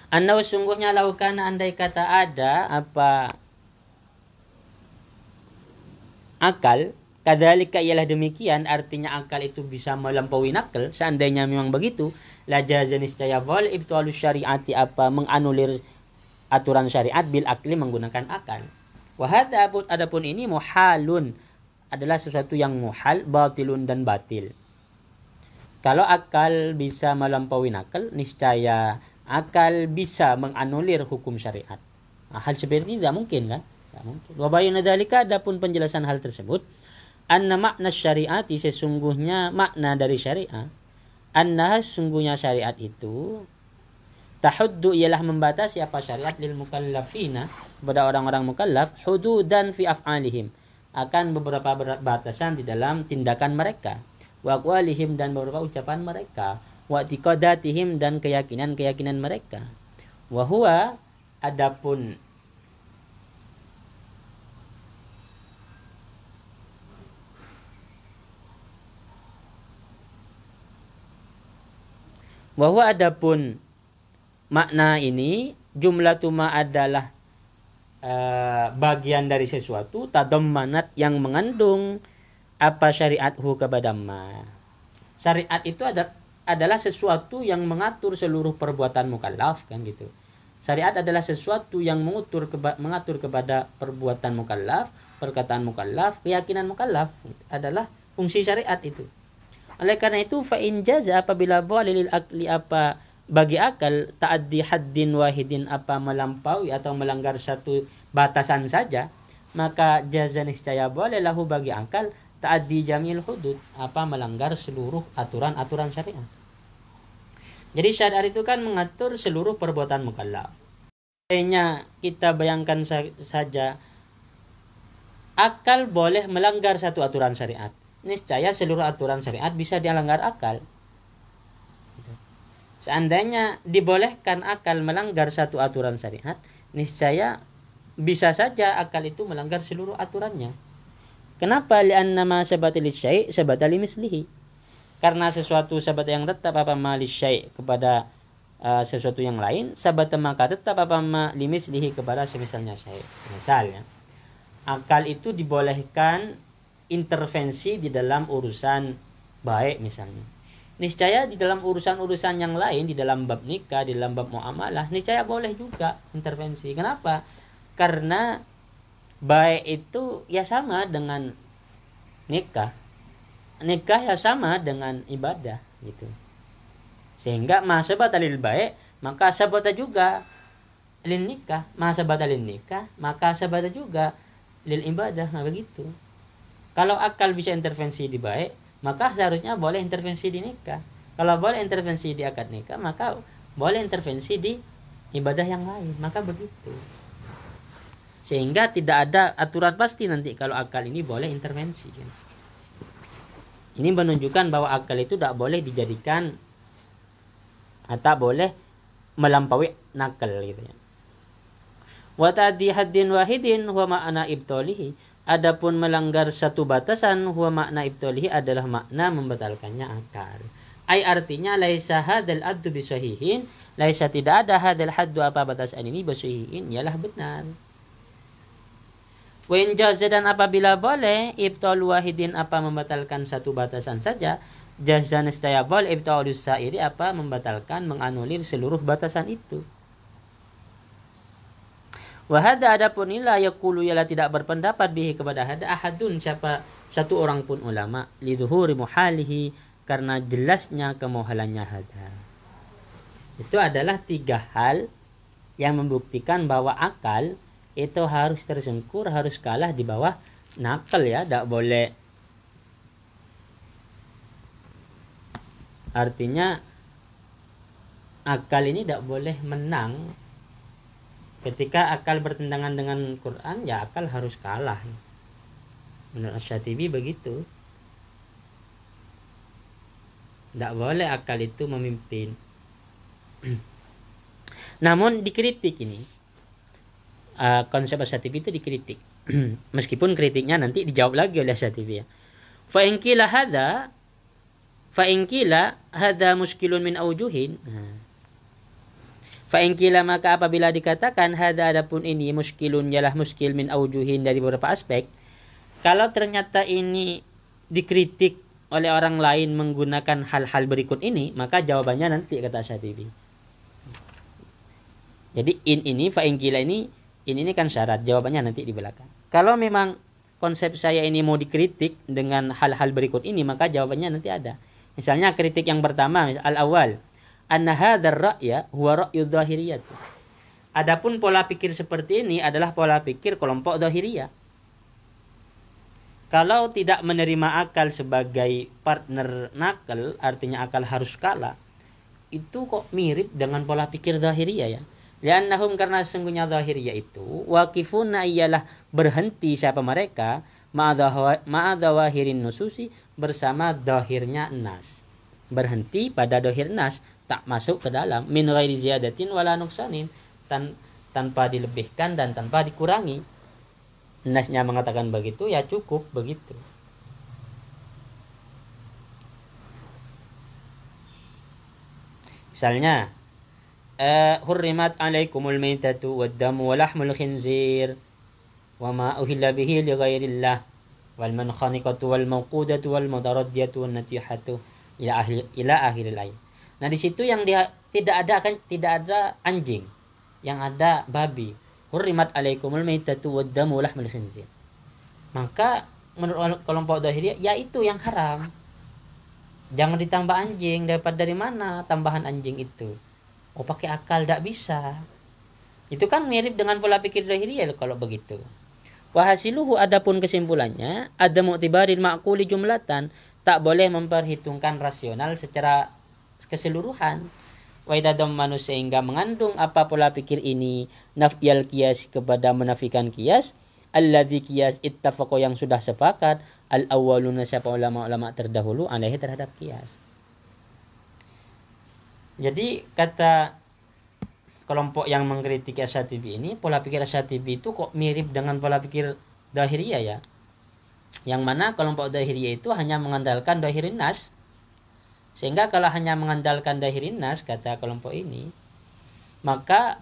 Annahu sungguhnya laukana, andai kata ada apa akal, kadzalika ialah demikian, artinya akal itu bisa melampaui nakal. Seandainya memang begitu, la jaza niscaya boleh ibtalus syariati, apa menganulir aturan syariat bil akli, menggunakan akal. Wa hadza, adapun ini muhalun, adalah sesuatu yang muhal, batilun dan batil. Kalau akal bisa melampaui nakal, niscaya akal bisa menganulir hukum syariat. Nah, hal seperti ini tidak mungkin kan? Tidak mungkin. Wa bayyana dzalika, adapun penjelasan hal tersebut, anna makna syariati, sesungguhnya makna dari syariat, anna sungguhnya syariat itu tahuddu, ialah membatasi apa syariat lil mukallafina, kepada orang-orang mukallaf, hududan fi af'alihim, akan beberapa batasan di dalam tindakan mereka, wa aqwalihim, dan beberapa ucapan mereka. wa i'tiqadatihim dan keyakinan-keyakinan mereka. Wa huwa adapun makna ini jumlatuma adalah bagian dari sesuatu tadammanat yang mengandung apa syariathu kepada ma. Syariat itu adalah sesuatu yang mengatur seluruh perbuatan mukallaf, kan gitu. Syariat adalah sesuatu yang mengatur kepada perbuatan mukallaf, perkataan mukallaf, keyakinan mukallaf, adalah fungsi syariat itu. Oleh karena itu fa in jaza apabila boleh lil akli apa bagi akal ta'addi haddin wahidin apa melampaui atau melanggar satu batasan saja, maka jaza niscaya boleh lahu bagi akal ta'addi jamil hudud apa melanggar seluruh aturan-aturan syariat. Jadi syariat itu kan mengatur seluruh perbuatan mukallaf. Seandainya kita bayangkan saja akal boleh melanggar satu aturan syariat, niscaya seluruh aturan syariat bisa dilanggar akal. Seandainya dibolehkan akal melanggar satu aturan syariat, niscaya bisa saja akal itu melanggar seluruh aturannya. Kenapa? Li'anna ma sabata lisyai' sabata limislihi. Karena sesuatu sabata yang tetap apa ma lisyai' kepada sesuatu yang lain, sabata maka tetap apa ma limislihi kepada semisalnya syai'. Misalnya, akal itu dibolehkan intervensi di dalam urusan baik misalnya. Niscaya di dalam urusan-urusan yang lain, di dalam bab nikah, di dalam bab muamalah, niscaya boleh juga intervensi. Kenapa? Karena baik itu ya sama dengan nikah. Nikah ya sama dengan ibadah gitu. Sehingga ma sabata lil baik, maka sabata juga lil nikah. Ma sabata lil nikah, maka sabata juga lil ibadah. Nah begitu. Kalau akal bisa intervensi di baik, maka seharusnya boleh intervensi di nikah. Kalau boleh intervensi di akad nikah, maka boleh intervensi di ibadah yang lain. Maka begitu. Sehingga tidak ada aturan pasti nanti kalau akal ini boleh intervensi. Ini menunjukkan bahwa akal itu tidak boleh dijadikan atau boleh melampaui nakal gitu ya. Wa ta'di haddin wahidin huwa ma'na ibtalihi. Adapun melanggar satu batasan huwa makna ibtalihi adalah makna membatalkannya akal. Ai artinya laisa hadzal addu bisahihin, laisa tidak ada hadzal haddu apa batasan ini bisahihin, ialah benar. Wa in jaza dan apabila boleh ibtal wahidin apa membatalkan satu batasan saja, jaza niscaya boleh ibtalus sa'iri apa membatalkan menganulir seluruh batasan itu. Wa hadza adapun illa yaqulu ialah tidak berpendapat bihi kepada hada ahadun siapa satu orang pun ulama lidzuhuri muhalihi karena jelasnya kemuhalannya hada. Itu adalah tiga hal yang membuktikan bahwa akal itu harus tersungkur, harus kalah di bawah nakal ya, tidak boleh. Artinya akal ini tidak boleh menang. Ketika akal bertentangan dengan Quran, ya akal harus kalah. Menurut Asy-Syatibi begitu. Tidak boleh akal itu memimpin. Namun dikritik ini. Konsep Asy-Syatibi itu dikritik. Meskipun kritiknya nanti dijawab lagi oleh Asy-Syatibi ya. Fa in qila hadza muskilun min aujuhin. Fa in qila maka apabila dikatakan hadza adapun ini muskilun ialah muskil min aujuhin dari beberapa aspek. Kalau ternyata ini dikritik oleh orang lain menggunakan hal-hal berikut ini, maka jawabannya nanti kata Asy-Syatibi. Jadi ini fa in qila ini kan syarat, jawabannya nanti di belakang. Kalau memang konsep saya ini mau dikritik dengan hal-hal berikut ini, maka jawabannya nanti ada. Misalnya kritik yang pertama, al-awwal, anna hadzal ra'ya huwa ra'yu dzahiriyah. Adapun pola pikir seperti ini adalah pola pikir kelompok dzahiriyah. Kalau tidak menerima akal sebagai partner nakal, artinya akal harus kalah. Itu kok mirip dengan pola pikir dzahiriyah ya. Liannahum karena sesungguhnya zahiriyah itu waqifuna ialah berhenti siapa mereka ma'adzawahirin nususi bersama zahirnya nas. berhenti pada dohir nas, tak masuk ke dalam min ghairi ziyadatin wala nuqsanin, tanpa dilebihkan dan tanpa dikurangi. Nasnya mengatakan begitu, ya cukup begitu. Misalnya hurrimat alaikumul maitatu waddamu walahmul khinzir wama uhilla bihi li ghairillah wal mankhaniqatu wal mawqudatu wal mutaraddiyatu wan natihatu ila akhiril ayat. Nah, di situ yang tidak ada anjing, yang ada babi. Hurrimat alaikumul maitatu waddamu walahmul khinzir. Maka menurut kelompok Zahiriyah, ya itu yang haram. Jangan ditambah anjing. Dapat dari mana tambahan anjing itu? Oh, pakai akal, tidak bisa. Itu kan mirip dengan pola pikir Zahiriyah kalau begitu. Wahasiluhu, adapun kesimpulannya, ada mu'tibarin ma'quli jumlatan, tak boleh memperhitungkan rasional secara keseluruhan. Wa idadam manusia sehingga mengandung apa pola pikir ini nafyal qiyas, kepada menafikan qiyas, alladzi qiyas ittafaqo, yang sudah sepakat al awwaluna, siapa ulama-ulama terdahulu, alaihi, terhadap qiyas. Jadi kata kelompok yang mengkritik Asy-Syatibi ini, pola pikir Asy-Syatibi itu kok mirip dengan pola pikir Zahiriyah ya. Yang mana kelompok Zahiriyah itu hanya mengandalkan Zahirin Nas. Sehingga kalau hanya mengandalkan Zahirin Nas, kata kelompok ini, maka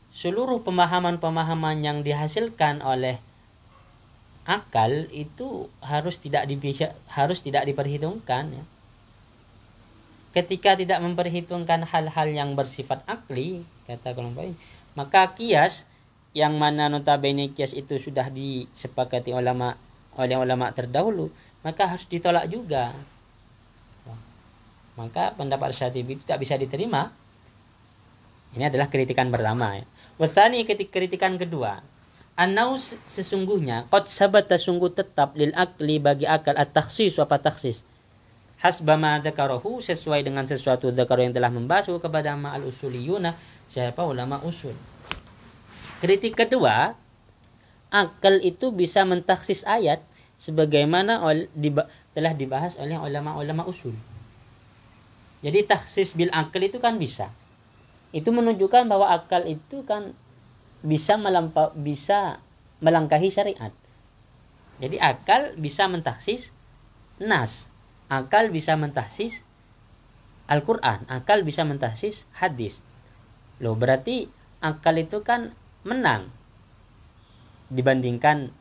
seluruh pemahaman-pemahaman yang dihasilkan oleh akal itu harus tidak diperhitungkan ya. Ketika tidak memperhitungkan hal-hal yang bersifat akli, kata kelompok ini, maka qiyas, yang mana notabene qiyas itu sudah disepakati oleh ulama terdahulu, maka harus ditolak juga. Maka pendapat Asy-Syatibi itu tak bisa diterima. Ini adalah kritikan pertama ya. Wasani, kritikan kedua, annau, sesungguhnya, qad sabata, sungguh tetap, lil akli, bagi akal, at-takhsis, apa takhsis, hasba ma dzakarahu, sesuai dengan sesuatu dzakar yang telah membahas kepada ma'al usuliyuna, siapa ulama usul. Kritik kedua, akal itu bisa mentaksis ayat sebagaimana telah dibahas oleh ulama-ulama usul. Jadi taksis bil akal itu kan bisa. Itu menunjukkan bahwa akal itu kan bisa melangkahi syariat. Jadi akal bisa mentaksis nas, akal bisa mentaksis Al-Quran, akal bisa mentaksis hadis. Loh, berarti akal itu kan menang dibandingkan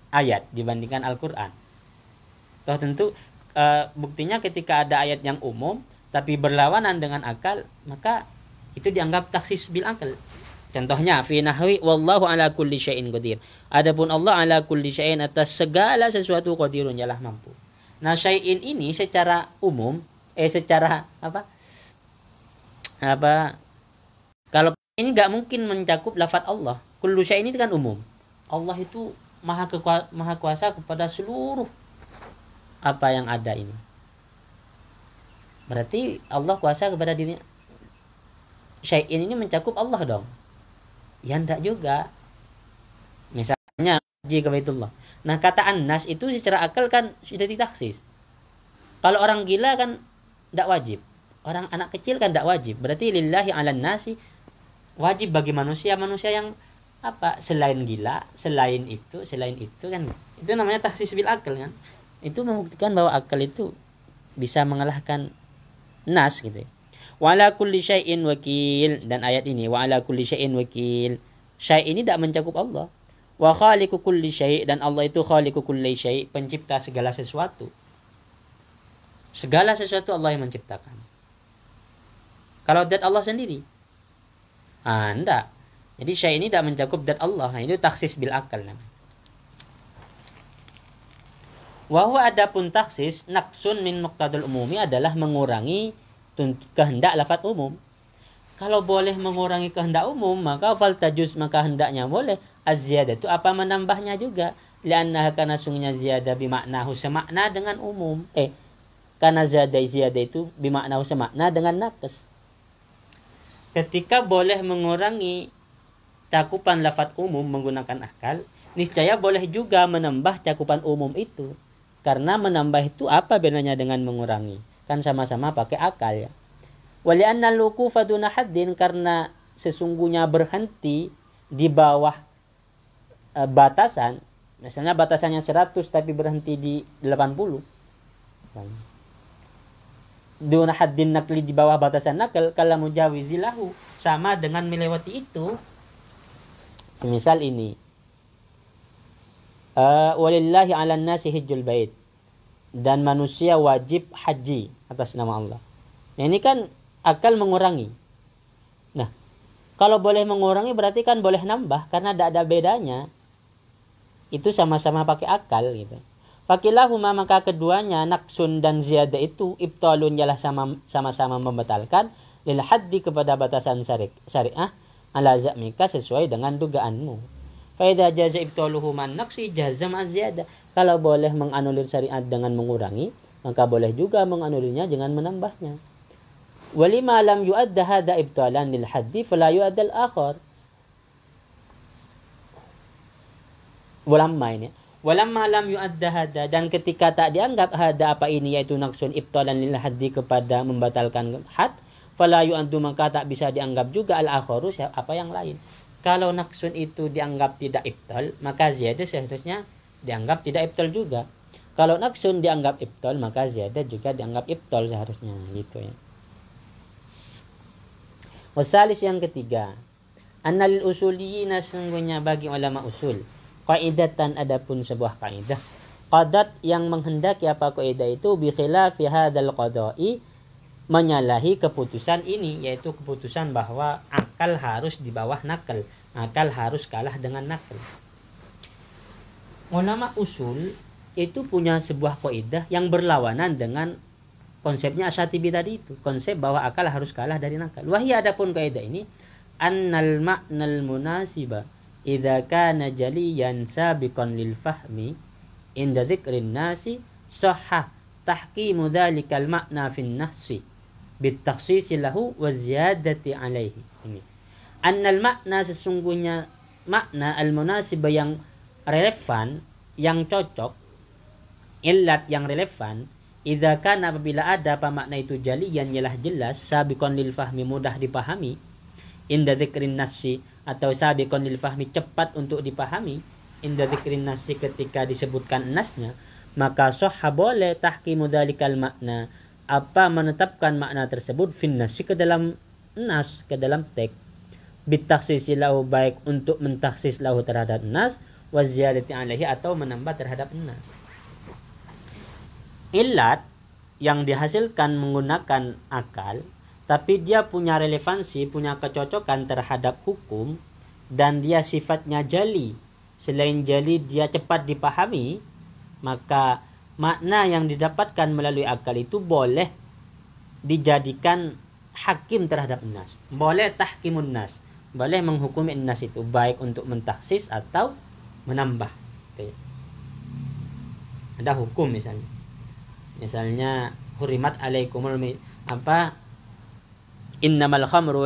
ayat, dibandingkan Al-Quran. Toh tentu buktinya ketika ada ayat yang umum tapi berlawanan dengan akal, maka itu dianggap taksis bil akal. Contohnya fi nahwi wallahu ala kulli syai'in qadir. Adapun Allah ala kulli syai'in, atas segala sesuatu, qadirun, ialah mampu. Nah, syai'in ini secara umum kalau ini enggak mungkin mencakup lafaz Allah. Kullu syai'in itu kan umum. Allah itu maha kuasa kepada seluruh apa yang ada ini. Berarti Allah kuasa kepada diri. Syai'in ini mencakup Allah dong. Ya enggak juga. Misalnya haji ke Baitullah. Nah, kata an-nas itu secara akal kan sudah ditaksis. Kalau orang gila kan enggak wajib. Orang anak kecil kan enggak wajib. Berarti lillahi 'alan nasi, wajib bagi manusia yang selain gila, selain itu kan, itu namanya taksis bil akal kan. Itu membuktikan bahwa akal itu bisa mengalahkan nas gitu ya. Wa ala kulli syai'in wakil, dan ayat ini wa ala kulli syai'in wakil, syai' ini tidak mencakup Allah. Wa khaliqu kulli syai', dan Allah itu khaliqu kulli syai', pencipta segala sesuatu. Segala sesuatu Allah yang menciptakan. Kalau zat Allah sendiri, enggak. Jadi syai' ini tidak mencakup zat Allah. Itu taksis bil akal namanya. Wa huwa, adapun taksis, naqsun min muqtadul umumi, adalah mengurangi kehendak lafaz umum. Kalau boleh mengurangi kehendak umum, maka fal tajuz, maka hendaknya boleh az-ziyadatu, apa menambahnya juga. Lianna, karena sungguhnya ziyadah bimaknahu, semakna dengan umum. Karena ziyadah itu bimaknahu, semakna dengan naqs. Ketika boleh mengurangi cakupan lafaz umum menggunakan akal, niscaya boleh juga menambah cakupan umum itu. Karena menambah itu apa bedanya dengan mengurangi? Kan sama-sama pakai akal ya. Wali'anna al-wuqufa duna haddin, karena sesungguhnya berhenti di bawah batasan. Misalnya batasannya 100 tapi berhenti di 80. Duna haddin nakli, di bawah batasan nakal, kala mujawizilahu, sama dengan melewati itu. Semisal ini. Walillahi 'alan nasi hajjul bait, dan manusia wajib haji atas nama Allah. Nah, ini kan akal mengurangi. Nah, kalau boleh mengurangi berarti kan boleh nambah, karena tidak ada bedanya. Itu sama-sama pakai akal gitu. Fakilahuma, maka keduanya naksun dan ziyadah itu ibtalun, ialah sama-sama membatalkan lil haddi, kepada batasan syariah, ala za'mika, sesuai dengan dugaanmu. Faida jaza ibtaluhu man naqsi jaza ma ziyadah. Kalau boleh menganulir syariat dengan mengurangi, maka boleh juga menganulirnya dengan menambahnya. Walima lam yu'adda hadha ibtalan lil haddi fala yu'adda al-akhar. Walamma lam yu'adda hadha, dan ketika tak dianggap hadha apa ini, yaitu naqsun ibtalan lil haddi, kepada membatalkan had, fala yu'addu, maka tak bisa dianggap juga al-akharu, apa yang lain. Kalau naksun itu dianggap tidak ibtal, maka ziyadah seharusnya dianggap tidak ibtal juga. Kalau naksun dianggap ibtal, maka ziyadah juga dianggap ibtal seharusnya, gitu ya. Wasalis, yang ketiga, annal usuliyina, sesungguhnya bagi ulama usul, qaidatan, adapun sebuah kaidah, qadat yang menghendaki apa kaidah itu, bi khilafi hadzal qada'i, menyalahi keputusan ini, yaitu keputusan bahwa akal harus di bawah nakal, akal harus kalah dengan nakal. Ulama usul itu punya sebuah kaidah yang berlawanan dengan konsepnya Asyatibi tadi itu, konsep bahwa akal harus kalah dari nakal. Wahia, adapun kaidah ini, annal ma'nal munasiba idza kana jaliyan sabiqan lil fahmi inda dzikrin nasi sahha tahqimu dzalikal ma'na fin nahsi bitakhsisi lahu wa ziyadati alaihi. Ini annal makna, sesungguhnya makna al-munasib, yang relevan, yang cocok, illat yang relevan, idza kana, apabila ada apa makna itu jaliyan, ialah jelas, sabiqon lil fahmi, mudah dipahami, inda dzikrin nasi, atau sabiqon lil fahmi, cepat untuk dipahami, inda dzikrin nasi, ketika disebutkan nasnya, maka sahha, boleh, tahqimu dzalikal makna, apa menetapkan makna tersebut, fin nasi, ke dalam nas, ke dalam teks, bitakhsisi lahu, baik untuk mentakhsis lahu terhadap nas, wa ziyadati alaihi, atau menambah terhadap nas. Illat yang dihasilkan menggunakan akal, tapi dia punya relevansi, punya kecocokan terhadap hukum, dan dia sifatnya jali. Selain jali, dia cepat dipahami, maka makna yang didapatkan melalui akal itu boleh dijadikan hakim terhadap nas. Boleh tahkimun nas, boleh menghukumi nas itu, baik untuk mentaksis atau menambah. Ada hukum misalnya hurimat alaikumul innamal khamru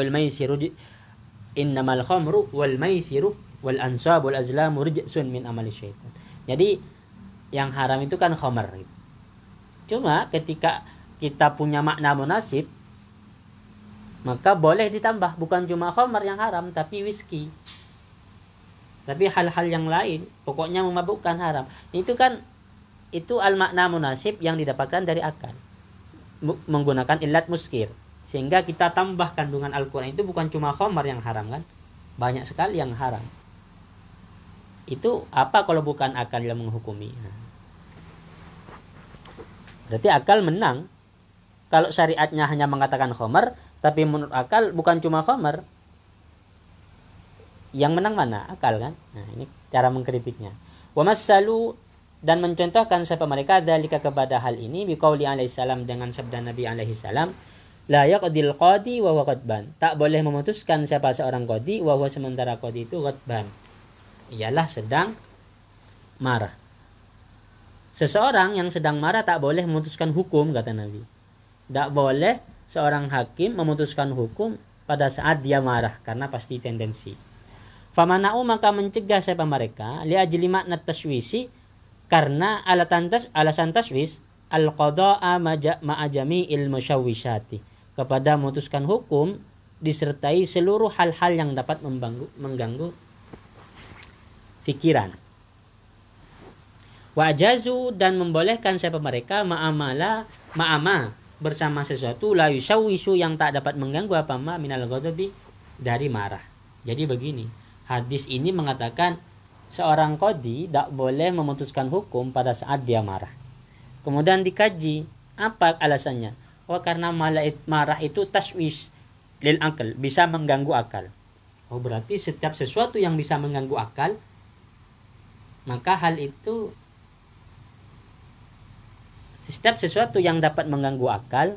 wal maisiru wal ansab wal azlamu rijsun min amali syaitan. Jadi yang haram itu kan khamar. Cuma ketika kita punya makna munasib, maka boleh ditambah, bukan cuma khamar yang haram, tapi whisky, tapi hal-hal yang lain, pokoknya memabukkan haram. Itu al-makna munasib yang didapatkan dari akal, menggunakan illat muskir, sehingga kita tambah kandungan Al-Quran itu bukan cuma khamar yang haram kan, banyak sekali yang haram. Itu apa kalau bukan akal yang menghukumi? Berarti akal menang. Kalau syariatnya hanya mengatakan khamar, tapi menurut akal bukan cuma khamar, yang menang mana? Akal kan? Nah, ini cara mengkritiknya. Wa masalu, dan mencontohkan siapa mereka dzalika, kepada hal ini, biqauli alaihi salam, dengan sabda Nabi alaihi salam, la yaqdil qadi wa huwa qadban, tak boleh memutuskan siapa seorang qadi, wa huwa, sementara qadi itu qadban, ialah sedang marah. Seseorang yang sedang marah tak boleh memutuskan hukum, kata Nabi. Tak boleh seorang hakim memutuskan hukum pada saat dia marah, karena pasti tendensi. Famana'u, maka mencegah siapa mereka, li'ajli makna taswisi, Karena alasan taswis al-qada'a ma'ajami il-musyawwishati, kepada memutuskan hukum disertai seluruh hal-hal yang dapat mengganggu pikiran. Wa ajazu, dan membolehkan siapa mereka ma'ama bersama sesuatu la yusawwisu, yang tak dapat mengganggu apa ma minal ghadabi, dari marah. Jadi begini, hadis ini mengatakan seorang qadhi tak boleh memutuskan hukum pada saat dia marah. Kemudian dikaji apa alasannya. Oh, karena marah itu taswis lil akal, bisa mengganggu akal. Oh, berarti setiap sesuatu yang bisa mengganggu akal, maka hal itu, setiap sesuatu yang dapat mengganggu akal,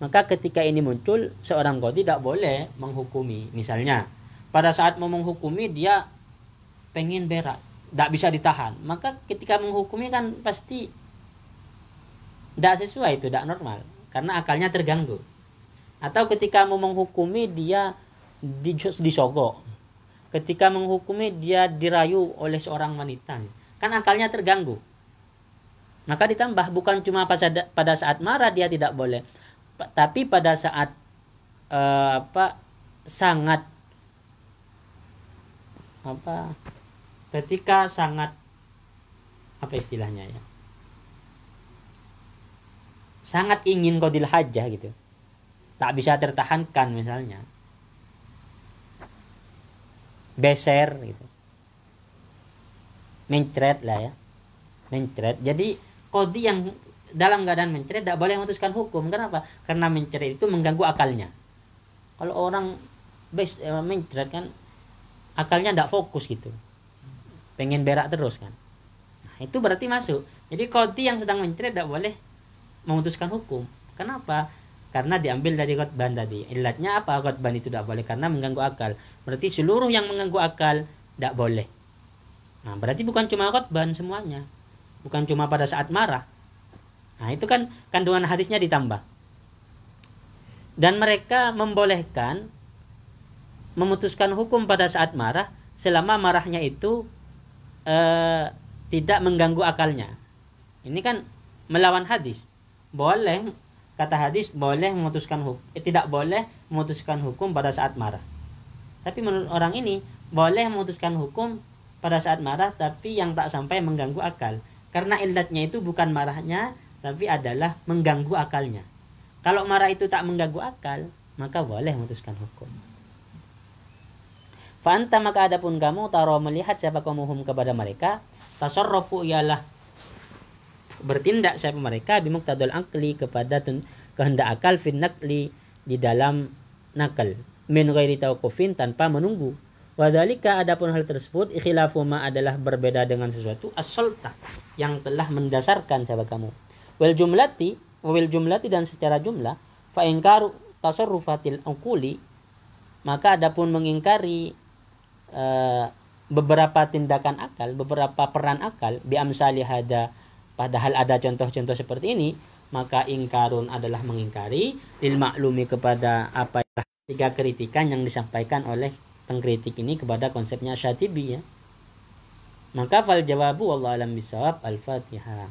maka ketika ini muncul, seorang qadhi tidak boleh menghukumi. Misalnya, pada saat mau menghukumi dia pengen berak, tidak bisa ditahan. Maka ketika menghukumi kan pasti tidak sesuai, itu tidak normal, karena akalnya terganggu. Atau ketika mau menghukumi dia disogok, ketika menghukumi dia dirayu oleh seorang wanita, kan akalnya terganggu. Maka ditambah, bukan cuma pada saat marah dia tidak boleh, tapi pada saat sangat ketika sangat istilahnya ya, sangat ingin qadil hajah gitu, tak bisa tertahankan, misalnya beser gitu, mencret lah ya, mencret. Jadi qadhi yang dalam keadaan mencret tidak boleh memutuskan hukum. Kenapa? Karena mencret itu mengganggu akalnya. Kalau orang mencret kan akalnya tidak fokus gitu, pengen berak terus kan. Nah, itu berarti masuk. Jadi qadhi yang sedang mencret tidak boleh memutuskan hukum. Kenapa? Karena diambil dari qadban tadi. Ilatnya apa? Qadban itu tidak boleh karena mengganggu akal. Berarti seluruh yang mengganggu akal tidak boleh. Nah, berarti bukan cuma qadban semuanya, bukan cuma pada saat marah. Nah, itu kan kandungan hadisnya ditambah. Dan mereka membolehkan memutuskan hukum pada saat marah selama marahnya itu tidak mengganggu akalnya. Ini kan melawan hadis. Boleh, kata hadis, boleh memutuskan hukum, tidak boleh memutuskan hukum pada saat marah. Tapi menurut orang ini boleh memutuskan hukum pada saat marah, tapi yang tak sampai mengganggu akal. Karena ilatnya itu bukan marahnya, tapi adalah mengganggu akalnya. Kalau marah itu tak mengganggu akal, maka boleh memutuskan hukum. Fa'anta, maka adapun kamu taro melihat siapa kamu hum kepada mereka, tasarrufu ialah bertindak siapa mereka bimuqtadal aqli, kepada kehendak akal, fin naqli, di dalam nakal, min ghairi tawqufin, tanpa menunggu. Wadhalika, adapun hal tersebut, ikhilafu ma adalah berbeda dengan sesuatu as-sulta, yang telah mendasarkan siapa kamu. Wal jumlati dan secara jumlah, fa ingkaru tasarrufatil uquli, maka adapun mengingkari beberapa tindakan akal, beberapa peran akal, bi amsali hada, padahal ada contoh-contoh seperti ini, maka ingkarun adalah mengingkari lil maklumi, kepada apa tiga kritikan yang disampaikan oleh pengkritik ini kepada konsepnya Syatibi ya. Maka fal jawabu wallahu alam bisawab. Al-Fatihah.